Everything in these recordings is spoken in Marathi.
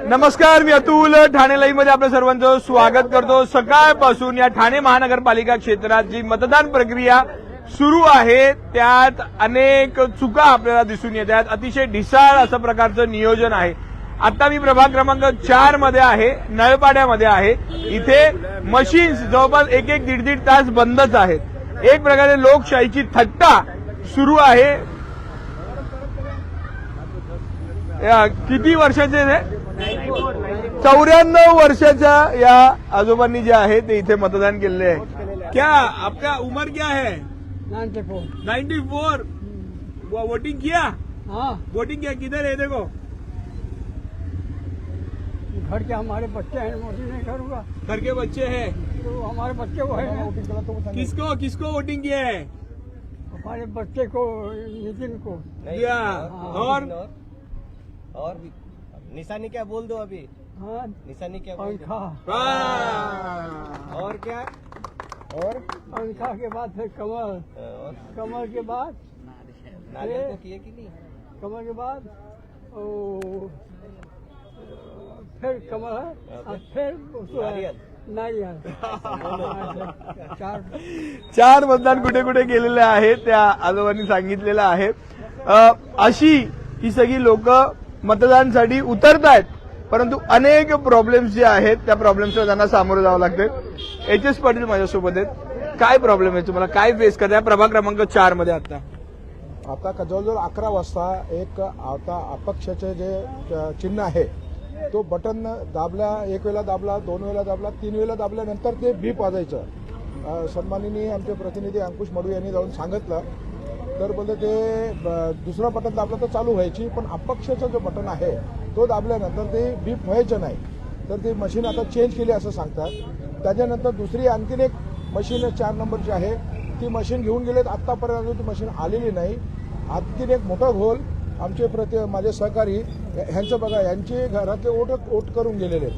नमस्कार, मी अतुल. ठाणे लाईव्ह मध्ये आपल्या सर्वांचं स्वागत करतो. सकाळपासून या ठाणे महानगरपालिका क्षेत्रात जी मतदान प्रक्रिया सुरू आहे त्यात अनेक चुका आपल्याला दिसून येत आहेत. अतिशय ढिसाळ असं प्रकारचं नियोजन आहे. आता मी प्रभाग क्रमांक 4 मध्ये आहे, नळपाड्यामध्ये आहे. इथे मशीन्स जवळपास एक दीड तास बंदच आहेत. एक प्रकारे लोकशाहीची थट्टा सुरू आहे. किती वर्षाचे आहे? 94 वर्षाच्या या आजोबांनी जे आहे ते इथे मतदान केलेले आहे. क्या आपका उम्र क्या है? 94. वोटिंग किया? हाँ, वोटिंग किया? किधर है? देखो घर के हमारे बच्चे हैं, वोटिंग नहीं करूँगा घर के बच्चे हैं. तो हमारे बच्चे को है, किसको वोटिंग किया है? हमारे बच्चे को, नितिन को। या और निशानी क्या बोल दो अभी? हाँ, निशानी क्या बोल दो? पंखा, और क्या? और पंखा के बाद फिर कमल, कमल के बाद नारियल को किए कि नहीं? कमल के बाद ओ, फिर कमल है और फिर उसको नारियल। नारियल। चार मतदान कुठे कुठे केलेले आहे त्या आजोबांनी सांगितलेलं आहे. अशी ही सगळी लोक मतदानासाठी उतरतायत, परंतु अनेक प्रॉब्लेम्स जे आहेत त्या प्रॉब्लेम्सला त्यांना सामोरं जावं लागतं. एच.एस. पाटील माझ्यासोबत आहेत. काय प्रॉब्लेम आहे तुम्हाला? काय फेस करताय प्रभाग क्रमांक 4 मध्ये? आता जवळजवळ 11 वाजता एक आता अपक्षाचे जे चिन्ह आहे तो बटन दाबला, एक वेळा दाबला, 2 वेळा दाबला, 3 वेळा दाबल्यानंतर ते बीप वाजायचं. सन्माननीय आमचे प्रतिनिधी अंकुश मडू यांनी जाऊन सांगितलं तर बोलते ते दुसरा बटन दाबलं तर चालू व्हायची, पण अपक्षाचं जो बटन आहे तो दाबल्यानंतर ते बीप व्हायचं नाही. तर ती मशीन आता चेंज केली असं सांगतात. त्याच्यानंतर दुसरी आणखीन एक मशीन 4 नंबरची आहे, ती मशीन घेऊन गेलेत. आत्तापर्यंत ती मशीन आलेली नाही. आणखीन एक मोठा घोल आमचे माझे सहकारी ह्यांचं बघा, यांचे घरातले ओट करून गेलेले,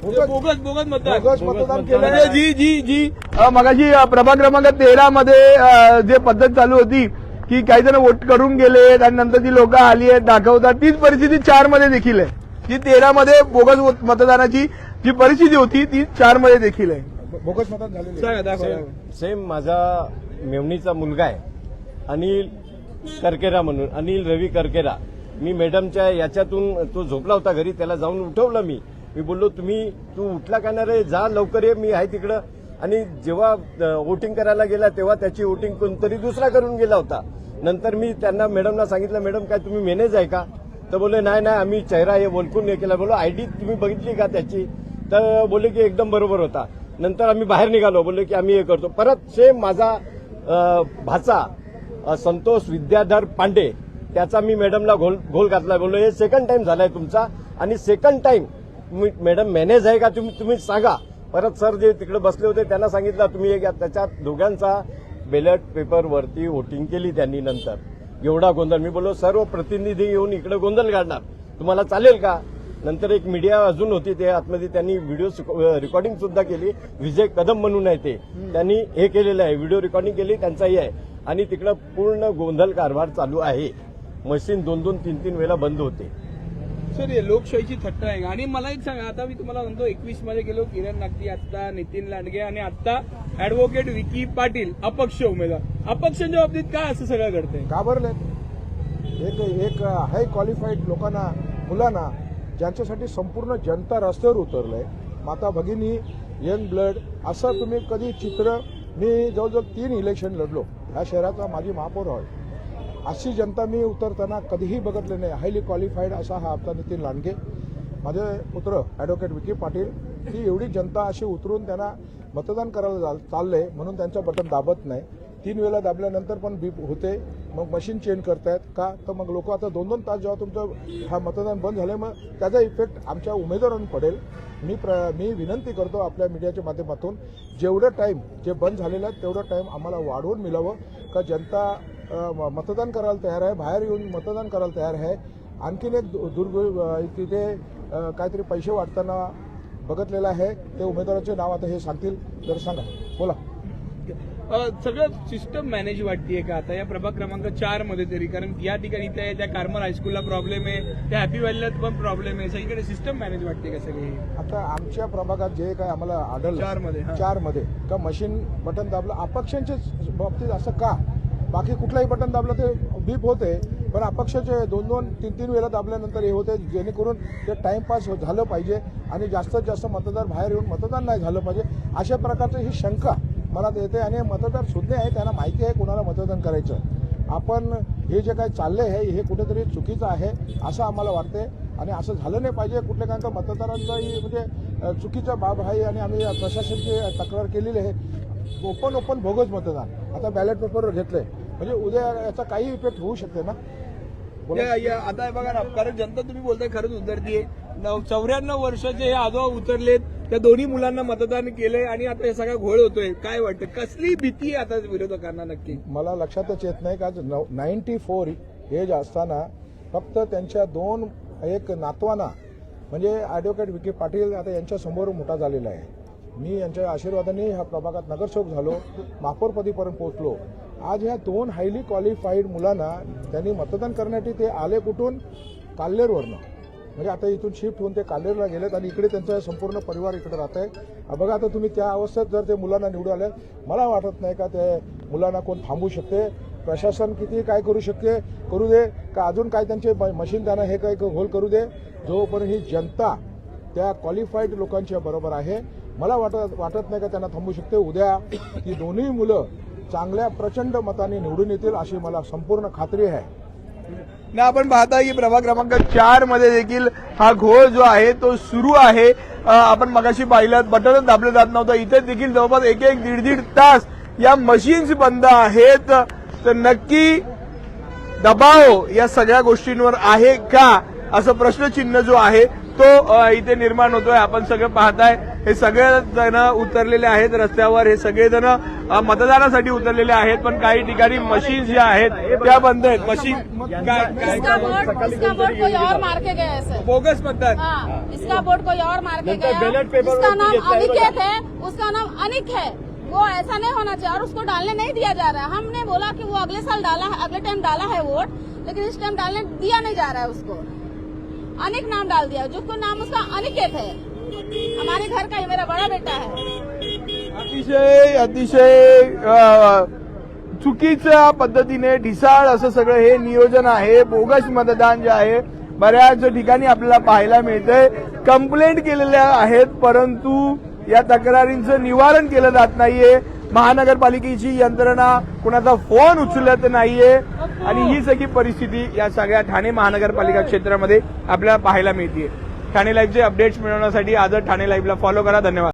बोगस मतदान केलं. जी मगाशी प्रभाग क्रमांक 13 मध्ये जे पद्धत चालू होती की काही जण वोट करून गेलेत आणि नंतर ती लोक आली आहेत दाखवतात, तीच परिस्थिती 4 मध्ये देखील आहे. जी 13 मध्ये बोगस मतदानाची जी परिस्थिती होती ती 4 मध्ये देखील आहे. बोगस मतदान झालेले. सेम माझा मेवणीचा मुलगा आहे, अनिल करकेरा म्हणून, अनिल रवी करकेरा. मी मॅडमच्या याच्यातून तो झोपला होता घरी, त्याला जाऊन उठवलं. मी बोललो तू उठला का नाही रे, जा लवकर ये, मी आहे तिकडं. आणि जेव्हा वोटिंग करायला गेला तेव्हा त्याची वोटिंग कोणतरी दुसरा करून गेला होता. नंतर मी त्यांना मॅडमला सांगितलं, मॅडम काय तुम्ही मॅनेज आहे का? तर बोलले नाही आम्ही चेहरा हे ओळखून हे केला. बोललो आयडी तुम्ही बघितली का त्याची? तर बोलले की एकदम बरोबर होता. नंतर आम्ही बाहेर निघालो, बोलले की आम्ही हे करतो. परत सेम माझा भाचा संतोष विद्याधर पांडे, त्याचा मी मॅडमला घोल घातला. बोललो हे सेकंड टाइम झालाय तुमचा, आणि सेकंड टाइम मॅडम मॅनेज आहे का तुम्ही सांगा. परत सर जे तिकडे बसले होते त्यांना सांगितलं तुम्ही एक, त्याच्यात दोघांचा बॅलेट पेपरवरती वोटिंग केली त्यांनी. नंतर एवढा गोंधळ. मी बोललो सर्व प्रतिनिधी येऊन इकडे गोंधळ काढणार, तुम्हाला चालेल का? नंतर एक मीडिया अजून होती, ते आतमध्ये त्यांनी व्हिडिओ रेकॉर्डिंग सुद्धा केली. विजय कदम म्हणून आहे ते, त्यांनी हे केलेलं आहे, व्हिडिओ रेकॉर्डिंग केली, त्यांचाही आहे. आणि तिकडं पूर्ण गोंधळ कारभार चालू आहे. मशीन 2-2, 3-3 वेळा बंद होते. सर हे लोकशाहीची थट्टा आहे. आणि मला एक सांगा, आता मी तुम्हाला म्हणतो 21 मध्ये गेलो, किरण नागती, आता नितीन लांडगे आणि आता ऍडव्होकेट विकी पाटील अपक्ष उमेदवार. अपक्षांच्या बाबतीत काय असं सगळं घडतंय? घाबरले. एक हाय क्वालिफाईड लोकांना, मुलांना, ज्यांच्यासाठी संपूर्ण जनता रस्त्यावर उतरलंय, माता भगिनी, यंग ब्लड, असं तुम्ही कधी चित्र, मी जवळजवळ 3 इलेक्शन लढलो ह्या शहराचा, माझी महापौर आहे. अशी जनता मी उतरताना कधीही बघितले नाही. हायली क्वालिफाईड असा हा आपला नितीन लांडगे, माझे पुत्र ॲडव्होकेट विकी पाटील, ही एवढी जनता अशी उतरून त्यांना मतदान करायला चाललंय म्हणून त्यांचं बटन दाबत नाही. 3 वेळा दाबल्यानंतर पण बीप होते. मग मशीन चेंज करतायत का? तर मग लोक आता 2-2 तास जेव्हा तुमचं हा मतदान बंद झालं, मग त्याचा इफेक्ट आमच्या उमेदवारांना पडेल. मी विनंती करतो आपल्या मीडियाच्या माध्यमातून, जेवढं टाईम जे बंद झालेलं आहे तेवढं टाईम आम्हाला वाढवून मिळावं. का जनता मतदान करायला तयार आहे, बाहेर येऊन मतदान करायला तयार आहे. आणखीन एक तिथे काहीतरी पैसे वाटताना बघितलेलं आहे, ते उमेदवाराचे नाव आता हे सांगतील, जर सांगा, बोला. सगळं सिस्टम मॅनेज वाटतेय का आता या प्रभाग क्रमांक 4 मध्ये तरी? कारण या ठिकाणी त्या कार्मल हायस्कूलला प्रॉब्लेम आहे, त्या हॅपी व्हॅलीला पण प्रॉब्लेम आहे, सगळीकडे सिस्टम मॅनेज वाटते का सगळी? आता आमच्या प्रभागात जे काय आम्हाला आढळलं 4 मध्ये, हा. 4 मध्ये का मशीन बटन दाबलं अपक्षांच्या बाबतीत असं का? बाकी कुठलाही बटन दाबलं ते बीप होते, पण अपक्षाचे 2-2, 3-3 वेळा दाबल्यानंतर हे होते, जेणेकरून ते टाइमपास झालं पाहिजे आणि जास्तीत जास्त मतदार बाहेर येऊन मतदान नाही झालं पाहिजे, अशा प्रकारची ही शंका मनात येते. आणि मतदार सुज्ञ आहे, त्यांना माहिती आहे कोणाला मतदान करायचं. आपण हे जे काही चाललंय आहे हे कुठेतरी चुकीचं आहे असं आम्हाला वाटते आणि असं झालं नाही पाहिजे. कुठल्या कारण का मतदारांचाही म्हणजे चुकीचा बाब आहे आणि आम्ही प्रशासनाची तक्रार केलेली आहे. ओपन बोगस मतदान आता बॅलेट पेपरवर घेतलंय म्हणजे उद्या याचा काही इफेक्ट होऊ शकते ना. आता हे बघा ना, कारण जनता तुम्ही बोलताय खरंच उतरतीये. 94 वर्षाचे हे आजोबा उतरलेत, त्या दोन्ही मुलांना मतदान केलंय आणि आता हे सगळा घोळ होतोय. काय वाटतं, कसली भीती आहे आता विरोधकांना नक्की? मला लक्षातच येत नाही का 94 एज असताना फक्त त्यांच्या 2 एक नातवांना म्हणजे ॲडव्होकेट विखे पाटील आता यांच्या समोर मोठा झालेला आहे. मी यांच्या आशीर्वादाने ह्या प्रभागात नगरसेवक झालो, महापौरपदीपर्यंत पोहोचलो. आज ह्या 2 हायली क्वालिफाईड मुलांना त्यांनी मतदान करण्यासाठी ते आले कुठून? काल्हेरवरनं. म्हणजे आता इथून शिफ्ट होऊन ते काल्हेरला गेलेत आणि इकडे त्यांचा संपूर्ण परिवार इकडे राहत आहे. बघा आता तुम्ही त्या अवस्थेत जर ते मुलांना निवडून आले, मला वाटत नाही का ते मुलांना कोण थांबवू शकते. प्रशासन किती काय करू शकते करू दे, का अजून काय त्यांचे मशीन त्यांना हे काय होल करू दे. जोपर्यंत ही जनता त्या क्वालिफाईड लोकांच्या बरोबर आहे, मला वाटत नाही का त्यांना थांबवू शकते. उद्या ती दोन्ही मुलं चांगल्या प्रचंड मताने निवडून येतील अशी मला संपूर्ण खात्री आहे. ना आपण पाहता की प्रभाग क्रमांक 4 मध्ये देखील हा घोळ जो आहे तो सुरू आहे. आपण मगाशी पाहिलं बटनच दाबलं जात नव्हतं, इथे देखील जवळपास 1-1, 1.5 तास या मशीन्स बंद आहेत. तर नक्की दबाव या सगळ्या गोष्टींवर आहे का असं प्रश्नचिन्ह जो आहे तो इथे निर्माण होतोय. आपण सगळं पाहताय हे सगळे जण उतरलेले आहेत रस्त्यावर, हे सगळे जण मतदानासाठी उतरलेले आहेत, पण काही ठिकाणी मशीन ज्या आहेत त्या बंद आहेत. मशीन इसका बोर्ड कोई और मार के गया है सर, बोगस मतदान. हाँ, इसका बोर्ड कोई और मार के गया. इसका नाम अनिकेत है, उसका नाम अनिक है. वो ऐसा नहीं होना चाहिए और उसको डालने नहीं दिया जा रहा है. हमने बोला कि वो अगले साल डाला है, अगले टाइम डाला है वोट, लेकिन इस टाइम डालने दिया नहीं जा रहा है उसको. अनिक नाम डाल दिया, जिसको नाम उसका अनिकेत है. हमारे घर का ही मेरा बड़ा बेटा है. अतिशय चुकीच्या पद्धतीने ढिसाळ असं सगळं हे नियोजन आहे. बोगस मतदान जे आहे बऱ्याच ठिकाणी आपल्याला पाहायला मिळतंय. कंप्लेंट केलेल्या आहेत, परंतु या तक्रारींचं निवारण केलं जात नाहीये. महानगरपालिकेची यंत्रणा कुणाचा फोन उचलत नाहीये आणि ही सगळी परिस्थिती या सगळ्या ठाणे महानगरपालिका क्षेत्रामध्ये आपल्याला पाहायला मिळते. ठाणे लाईव्हचे अपडेट्स मिळवण्यासाठी आजच ठाणे लाईव्हला फॉलो करा. धन्यवाद.